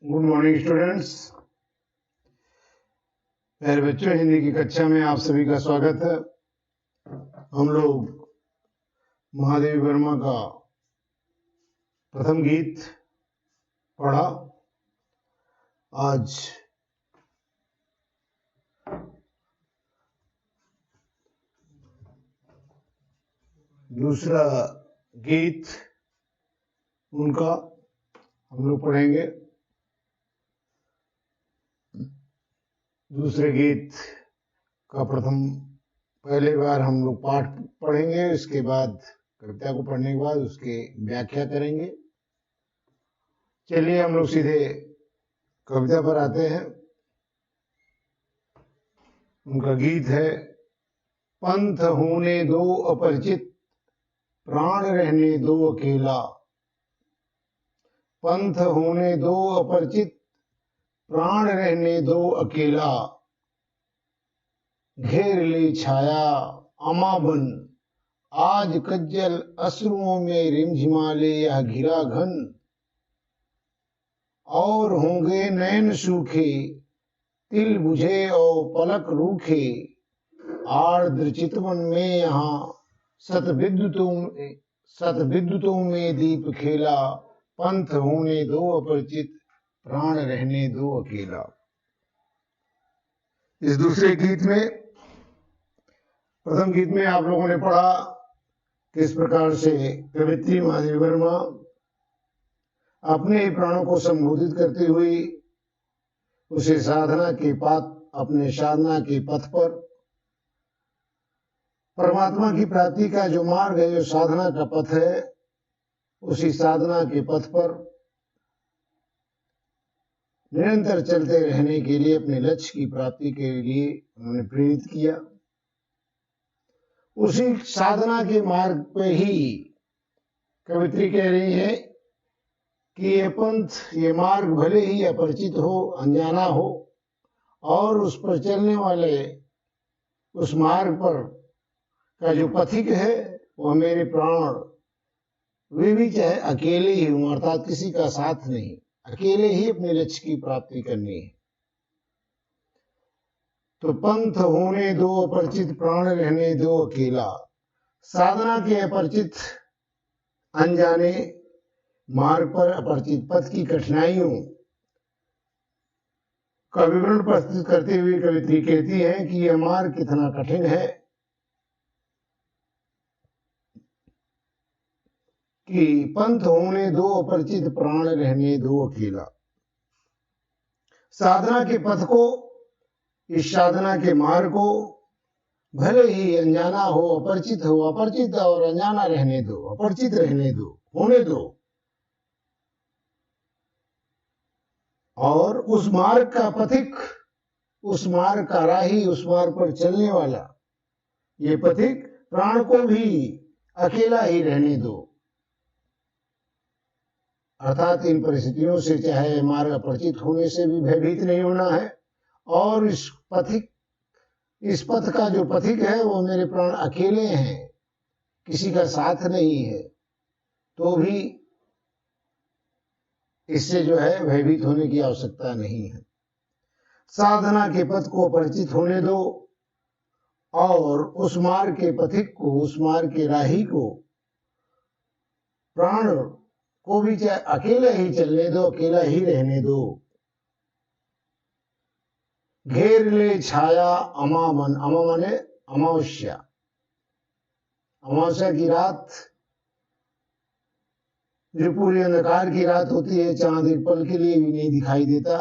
Good morning students. प्यारे बच्चों, हिंदी की कक्षा में आप सभी का स्वागत है। हम लोग महादेवी वर्मा का प्रथम गीत पढ़ा। आज दूसरा गीत उनका हम लोग पढ़ेंगे। दूसरे गीत का पहले बार हम लोग पाठ पढ़ेंगे, उसके बाद कविता को पढ़ने के बाद उसके व्याख्या करेंगे। चलिए हम लोग सीधे कविता पर आते हैं। उनका गीत है, पंथ होने दो अपरिचित, प्राण रहने दो अकेला। पंथ होने दो अपरिचित, प्राण रहने दो अकेला। घेर ले छाया अमाबन, आज कज्जल अश्रुओं में रिमझिमा ले यह घिरा घन। और होंगे नयन सूखे, तिल बुझे और पलक रूखे। आर्द्र चितवन में यहाँ सतविद्युतों में दीप खेला। पंथ होने दो अपरिचित, प्राण रहने दो अकेला। इस दूसरे गीत में, प्रथम गीत में आप लोगों ने पढ़ा किस प्रकार से कवित्री महादेवी वर्मा अपने ही प्राणों को संबोधित करती हुई उसे अपने साधना के पथ पर परमात्मा की प्राप्ति का जो मार्ग है, जो साधना का पथ है, उसी साधना के पथ पर निरंतर चलते रहने के लिए, अपने लक्ष्य की प्राप्ति के लिए उन्होंने प्रेरित किया। उसी साधना के मार्ग पे ही कवित्री कह रही है कि ये पंथ, ये मार्ग भले ही अपरिचित हो, अनजाना हो, और उस पर चलने वाले, उस मार्ग पर का जो पथिक है वह मेरे प्राण, वे भी चाहे अकेले ही हों, अर्थात किसी का साथ नहीं, अकेले ही अपने लक्ष्य की प्राप्ति करनी है। तो पंथ होने दो अपरिचित, प्राण रहने दो अकेला। साधना के अपरिचित, अनजाने मार्ग पर, अपरिचित पथ की कठिनाइयों का विवरण प्रस्तुत करते हुए कवित्री कहती है कि यह मार्ग कितना कठिन है कि पंथ होने दो अपरिचित, प्राण रहने दो अकेला। साधना के पथ को, इस साधना के मार्ग को भले ही अनजाना हो, अपरिचित हो, अपरिचित और अनजाना रहने दो, अपरिचित रहने दो, होने दो। और उस मार्ग का पथिक, उस मार्ग का राही, उस मार्ग पर चलने वाला ये पथिक प्राण को भी अकेला ही रहने दो। अर्थात इन परिस्थितियों से, चाहे मार्ग अपरिचित होने से भी भयभीत नहीं होना है, और इस पथ का जो पथिक है वो मेरे प्राण अकेले हैं, किसी का साथ नहीं है, तो भी इससे जो है भयभीत होने की आवश्यकता नहीं है। साधना के पथ को परिचित होने दो, और उस मार्ग के पथिक को, उस मार्ग के राही को, प्राण को भी चाहे अकेला ही चलने दो, अकेला ही रहने दो। घेर ले छाया अमावन, अमा माने अमावस्या, अमावस्या की रात, जो पूरी अंधकार की रात होती है, चांद एक पल के लिए भी नहीं दिखाई देता।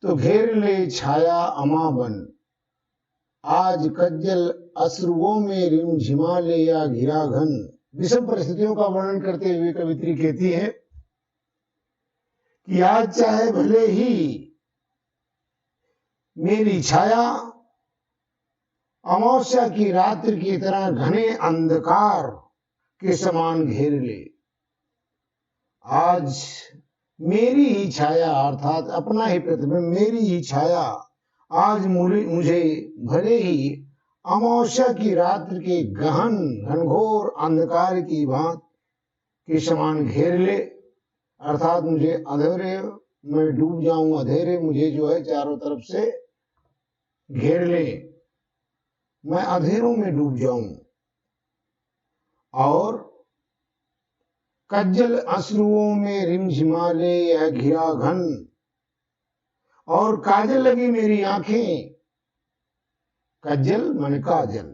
तो घेर ले छाया अमावन, आज कज्जल अश्रुओं में रिमझिमा ले या घिरा घन। विषम परिस्थितियों का वर्णन करते हुए कवित्री कहती है कि आज चाहे भले ही मेरी छाया अमावस्या की रात्रि की तरह घने अंधकार के समान घेर ले, आज मेरी ही छाया, अर्थात अपना ही प्रतिबिंब, मेरी ही छाया आज मुझे भले ही अमावस्या की रात्रि के गहन घनघोर अंधकार की भांति के समान घेर ले। अर्थात मुझे अंधेरे में डूब जाऊं, अंधेरे मुझे जो है चारों तरफ से घेर ले, मैं अंधेरों में डूब जाऊं, और कज्जल अश्रुओं में रिमझिमा ले यह घिरा घन, और काजल लगी मेरी आंखें, कज्जल माने काजल,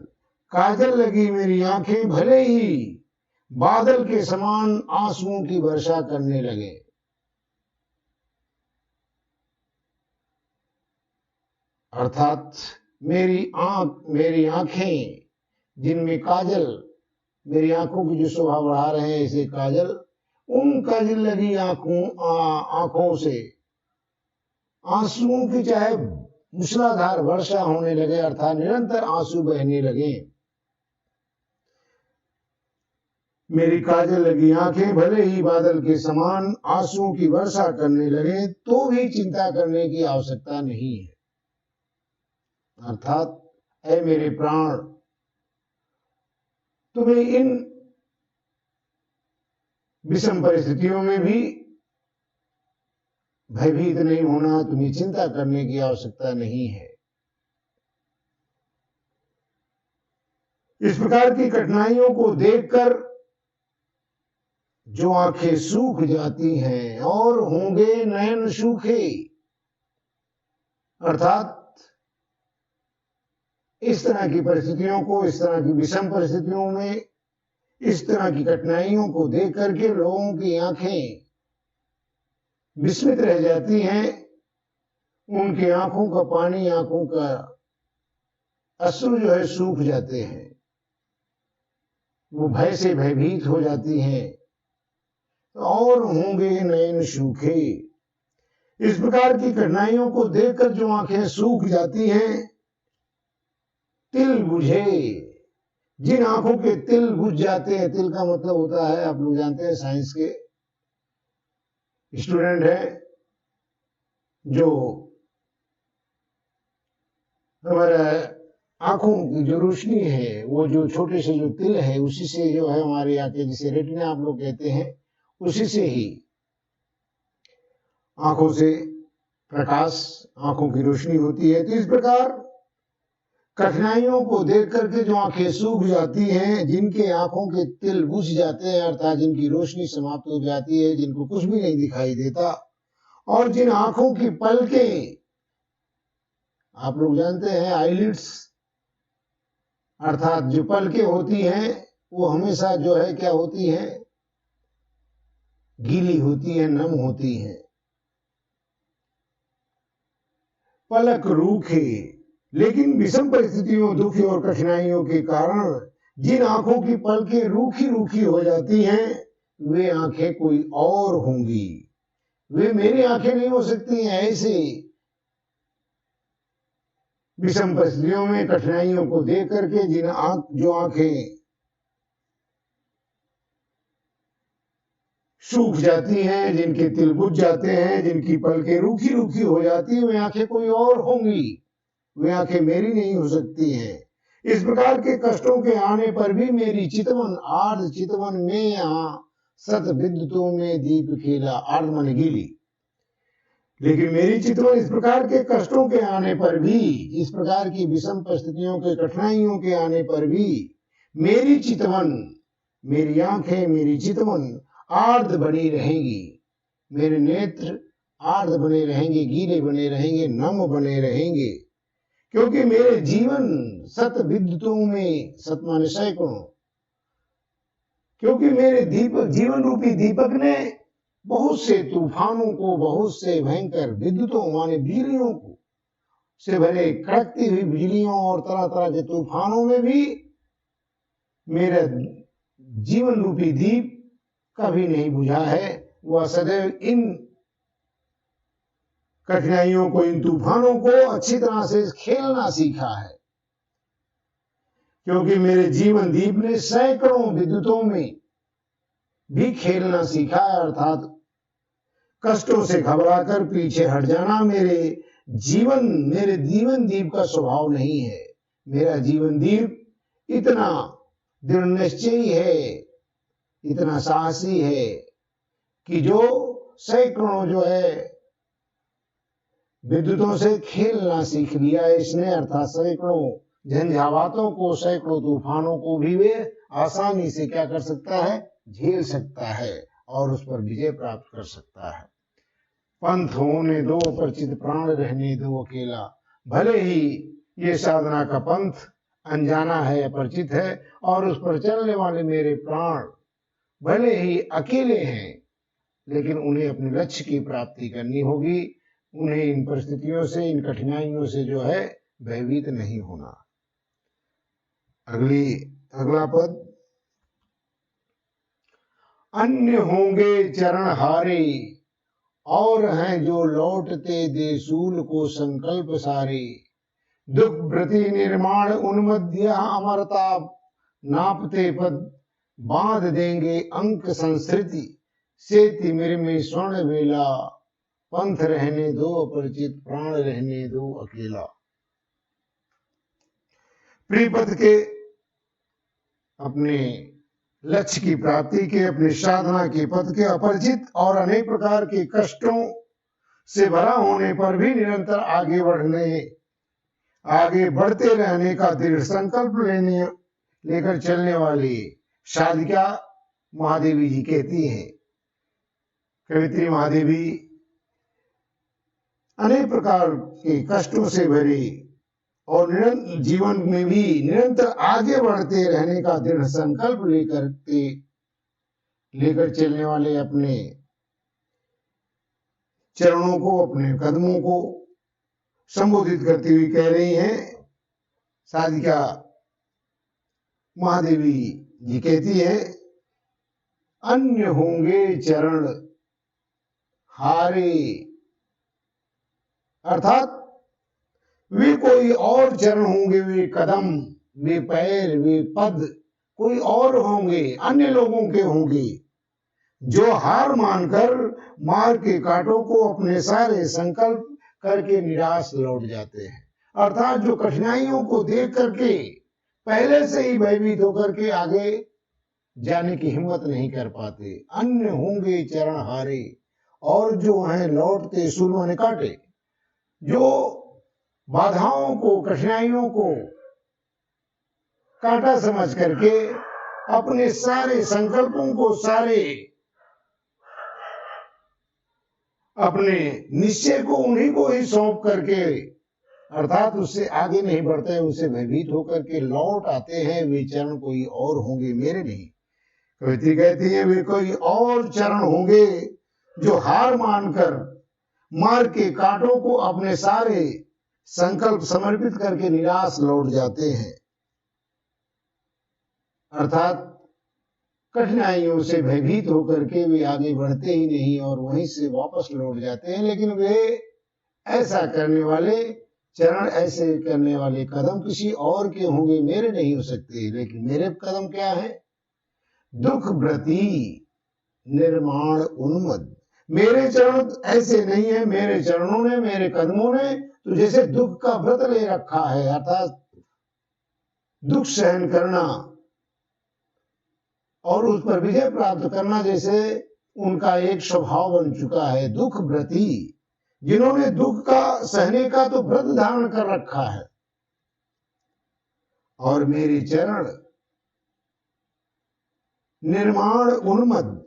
काजल लगी मेरी आंखें भले ही बादल के समान आंसुओं की वर्षा करने लगे। अर्थात मेरी आंखें जिनमें काजल, मेरी आंखों की जो शोभा बढ़ा रहे हैं इसे काजल, उन काजल लगी आंखों से आंसुओं की चाहे मूसलाधार वर्षा होने लगे, अर्थात निरंतर आंसू बहने लगे। मेरी काजल लगी आंखें भले ही बादल के समान आंसुओं की वर्षा करने लगे तो भी चिंता करने की आवश्यकता नहीं है। अर्थात ऐ मेरे प्राण, तुम्हें इन विषम परिस्थितियों में भी भयभीत नहीं होना, तुम्हें चिंता करने की आवश्यकता नहीं है। इस प्रकार की कठिनाइयों को देखकर जो आंखें सूख जाती हैं और होंगे नयन सूखे, अर्थात इस तरह की परिस्थितियों को, इस तरह की विषम परिस्थितियों में इस तरह की कठिनाइयों को देख करके लोगों की आंखें विस्मित रह जाती हैं, उनकी आंखों का पानी, आंखों का अश्रु जो है सूख जाते हैं, वो भय से भयभीत हो जाती हैं और होंगे नयन सूखे। इस प्रकार की कठिनाइयों को देखकर जो आंखें सूख जाती हैं, तिल बुझे, जिन आंखों के तिल बुझ जाते हैं, तिल का मतलब होता है, आप लोग जानते हैं, साइंस के स्टूडेंट हैं, जो हमारा आंखों की जो रोशनी है, वो जो छोटे से जो तिल है उसी से जो है हमारी आंखें, जिसे रेटिना आप लोग कहते हैं, उसी से ही आंखों से प्रकाश, आंखों की रोशनी होती है। तो इस प्रकार कठिनाइयों को देख करके जो आंखें सूख जाती हैं, जिनके आंखों के तिल बुझ जाते हैं, अर्थात जिनकी रोशनी समाप्त हो जाती है, जिनको कुछ भी नहीं दिखाई देता, और जिन आंखों की पलकें, आप लोग जानते हैं आईलिड्स, अर्थात जो पलकें होती हैं वो हमेशा जो है क्या होती हैं, गीली होती है, नम होती है। पलक रूखे, लेकिन विषम परिस्थितियों, दुखी और कठिनाइयों के कारण जिन आंखों की पलकें रूखी रूखी हो जाती हैं, वे आंखें कोई और होंगी, वे मेरी आंखें नहीं हो सकती हैं। ऐसे विषम परिस्थितियों में कठिनाइयों को देख करके जो आंखें सूख जाती हैं, जिनके तिल बुझ जाते हैं, जिनकी पलकें रूखी रूखी हो जाती हैं, वे आंखें कोई और होंगी, वे आंखें मेरी नहीं हो सकती हैं। इस प्रकार के कष्टों के आने पर भी मेरी चितवन, आर्ध चितवन में यहाँ सत विद्युतों में दीप खिला, आर्ध मन गीली, लेकिन मेरी चितवन इस प्रकार के कष्टों के आने पर भी, इस प्रकार की विषम परिस्थितियों के, कठिनाइयों के आने पर भी मेरी चितवन, मेरी आंखें, मेरी चितवन आर्ध बनी रहेंगी, मेरे नेत्र आर्ध बने रहेंगे, गीले बने रहेंगे, नम बने रहेंगे, क्योंकि मेरे जीवन सत विद्युतों में, सत माने सैकड़ों, क्योंकि मेरे दीपक, जीवन रूपी दीपक ने बहुत से तूफानों को, बहुत से भयंकर विद्युतों माने बिजलियों को से भरे कड़कती हुई बिजलियों और तरह तरह के तूफानों में भी मेरा जीवन रूपी दीप कभी नहीं बुझा है। वह सदैव इन कठिनाइयों को, इन तूफानों को अच्छी तरह से खेलना सीखा है, क्योंकि मेरे जीवन दीप ने सैकड़ों विद्युतों में भी खेलना सीखा है, अर्थात कष्टों से घबराकर पीछे हट जाना मेरे जीवन दीप का स्वभाव नहीं है। मेरा जीवन दीप इतना दृढ़ निश्चयी है, इतना साहसी है कि जो सैकड़ों जो है विद्युतों से खेलना सीख लिया इसने, अर्थात सैकड़ों झंझावातों को, सैकड़ों तूफानों को भी वे आसानी से क्या कर सकता है, झेल सकता है और उस पर विजय प्राप्त कर सकता है। पंथ होने दो परिचित, प्राण रहने दो अकेला। भले ही ये साधना का पंथ अनजाना है, अपरिचित है, और उस पर चलने वाले मेरे प्राण भले ही अकेले हैं, लेकिन उन्हें अपने लक्ष्य की प्राप्ति करनी होगी। उन्हें इन परिस्थितियों से, इन कठिनाइयों से जो है भयभीत नहीं होना। अगला पद, अन्य होंगे चरण हारे, और हैं जो लौटते देसूल को संकल्प सारे। दुख भृति निर्माण उन्मध्य अमरता, नापते पद बांध देंगे अंक संस्कृति। से तिमिर में स्वर्ण वेला, पंथ रहने दो अपरिचित, प्राण रहने दो अकेला। प्रिय पद के, अपने लक्ष्य की प्राप्ति के, अपने साधना के पद के अपरिचित और अनेक प्रकार के कष्टों से भरा होने पर भी निरंतर आगे बढ़ते रहने का दृढ़ संकल्प लेकर चलने वाली साधिका महादेवी जी कहती हैं। कवित्री महादेवी अनेक प्रकार के कष्टों से भरी और जीवन में भी निरंतर आगे बढ़ते रहने का दृढ़ संकल्प लेकर चलने वाले अपने चरणों को, अपने कदमों को संबोधित करती हुई कह रही हैं। साधिका महादेवी जी कहती है, अन्य होंगे चरण हारे, अर्थात वे कोई और चरण होंगे, वे कदम, वे पैर, वे पद कोई और होंगे, अन्य लोगों के होंगे, जो हार मानकर मार्ग के कांटों को अपने सारे संकल्प करके निराश लौट जाते हैं। अर्थात जो कठिनाइयों को देख करके पहले से ही भयभीत होकर के आगे जाने की हिम्मत नहीं कर पाते। अन्य होंगे चरण हारे, और जो हैं लौटते सूल ने काटे, जो बाधाओं को, कठिनाइयों को कांटा समझ करके अपने सारे संकल्पों को, सारे अपने निश्चय को उन्हीं को ही सौंप करके, अर्थात उससे आगे नहीं बढ़ते, उससे भयभीत होकर के लौट आते हैं। वे चरण कोई और होंगे, मेरे नहीं। कवित्री कहती है, वे कोई और चरण होंगे जो हार मानकर मार्ग के कांटों को अपने सारे संकल्प समर्पित करके निराश लौट जाते हैं। अर्थात कठिनाइयों से भयभीत होकर के वे आगे बढ़ते ही नहीं और वहीं से वापस लौट जाते हैं। लेकिन वे ऐसा करने वाले चरण, ऐसे करने वाले कदम किसी और के होंगे, मेरे नहीं हो सकते। लेकिन मेरे कदम क्या है? दुख भृति निर्माण उन्मद। मेरे चरण ऐसे नहीं है, मेरे चरणों ने, मेरे कदमों ने तो जैसे दुख का व्रत ले रखा है, अर्थात दुख सहन करना और उस पर विजय प्राप्त करना जैसे उनका एक स्वभाव बन चुका है। दुख व्रती, जिन्होंने दुख का सहने का तो व्रत धारण कर रखा है। और मेरे चरण निर्माण उन्मद,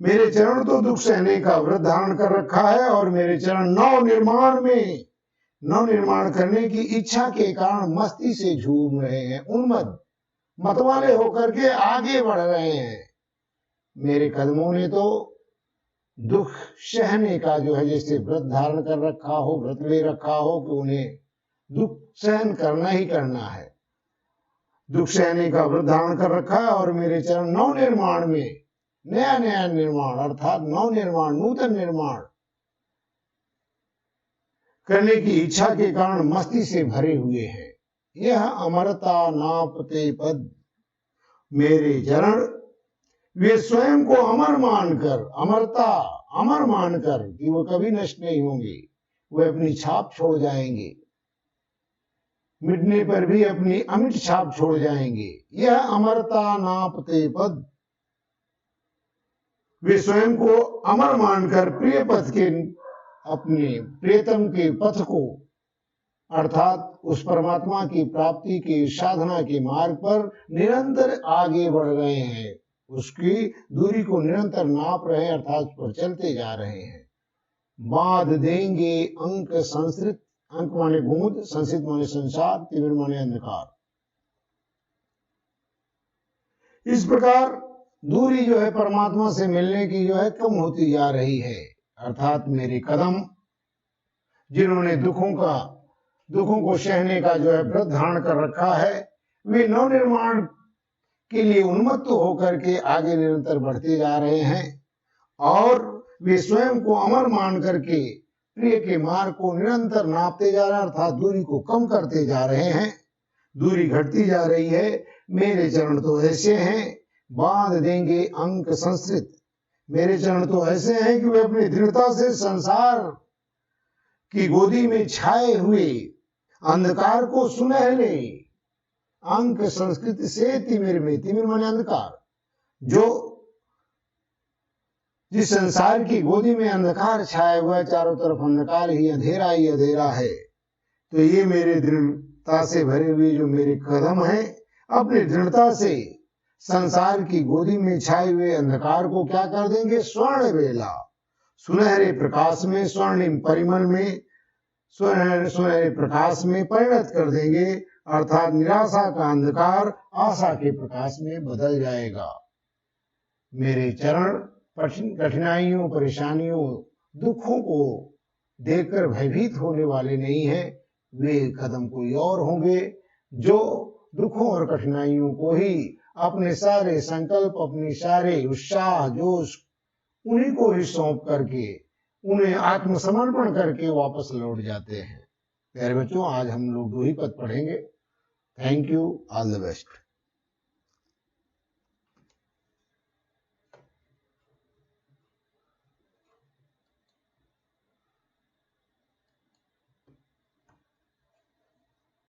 मेरे चरण तो दुख सहने का व्रत धारण कर रखा है और मेरे चरण नव निर्माण करने की इच्छा के कारण मस्ती से झूम रहे हैं। उन्मद, मतवाले होकर के आगे बढ़ रहे हैं। मेरे कदमों ने तो दुख सहने का जो है जैसे व्रत धारण कर रखा हो, व्रत ले रखा हो कि उन्हें दुख सहन करना ही करना है। दुख सहने का व्रत धारण कर रखा है और मेरे चरण नव निर्माण में, नया निर्माण अर्थात नव निर्माण, नूतन निर्माण करने की इच्छा के कारण मस्ती से भरे हुए हैं। यह अमरता नापते पद, मेरे चरण वे स्वयं को अमर मानकर, अमरता अमर मानकर कि वो कभी नष्ट नहीं होंगे, वे अपनी छाप छोड़ जाएंगे, मिटने पर भी अपनी अमिट छाप छोड़ जाएंगे। यह अमरता नापते पद, वे स्वयं को अमर मानकर प्रिय पथ के अपने प्रियतम के पथ को अर्थात उस परमात्मा की प्राप्ति के साधना के मार्ग पर निरंतर आगे बढ़ रहे हैं, उसकी दूरी को निरंतर नाप रहे हैं, अर्थात उस पर चलते जा रहे हैं। बांध देंगे अंक संस्कृत, अंक माने गूंद, संस्कृत माने संसार, तिमिर माने अंधकार। इस प्रकार दूरी जो है परमात्मा से मिलने की जो है कम होती जा रही है, अर्थात मेरे कदम जिन्होंने दुखों को सहने का जो है व्रत धारण कर रखा है, वे नवनिर्माण के लिए उन्मत्त होकर के आगे निरंतर बढ़ते जा रहे हैं और वे स्वयं को अमर मान करके प्रिय के मार्ग को निरंतर नापते जा रहे हैं, अर्थात दूरी को कम करते जा रहे हैं। दूरी घटती जा रही है। मेरे चरण तो ऐसे हैं, बांध देंगे अंक संस्कृत। मेरे चरण तो ऐसे हैं कि वे अपनी दृढ़ता से संसार की गोदी में छाए हुए अंधकार को सुनहले अंक संस्कृत से तिमिर में, तिमिर माने अंधकार, जो जिस संसार की गोदी में अंधकार छाया हुआ है, चारों तरफ अंधकार ही अंधेरा है, तो ये मेरे दृढ़ता से भरे हुए जो मेरे कदम हैं, अपनी दृढ़ता से संसार की गोदी में छाए हुए अंधकार को क्या कर देंगे? स्वर्ण बेला, सुनहरे प्रकाश में, स्वर्णिम परिमल में, सुनहरे प्रकाश में परिणत कर देंगे, अर्थात निराशा का अंधकार आशा के प्रकाश में बदल जाएगा। मेरे चरण कठिनाइयों, परेशानियों, दुखों को देखकर भयभीत होने वाले नहीं हैं। वे कदम कोई और होंगे जो दुखों और कठिनाइयों को ही अपने सारे संकल्प, अपने सारे उत्साह, जोश, उन्हीं को ही सौंप करके, उन्हें आत्मसमर्पण करके वापस लौट जाते हैं। प्यारे बच्चों, आज हम लोग 2 ही पद पढ़ेंगे। Thank you, all the best.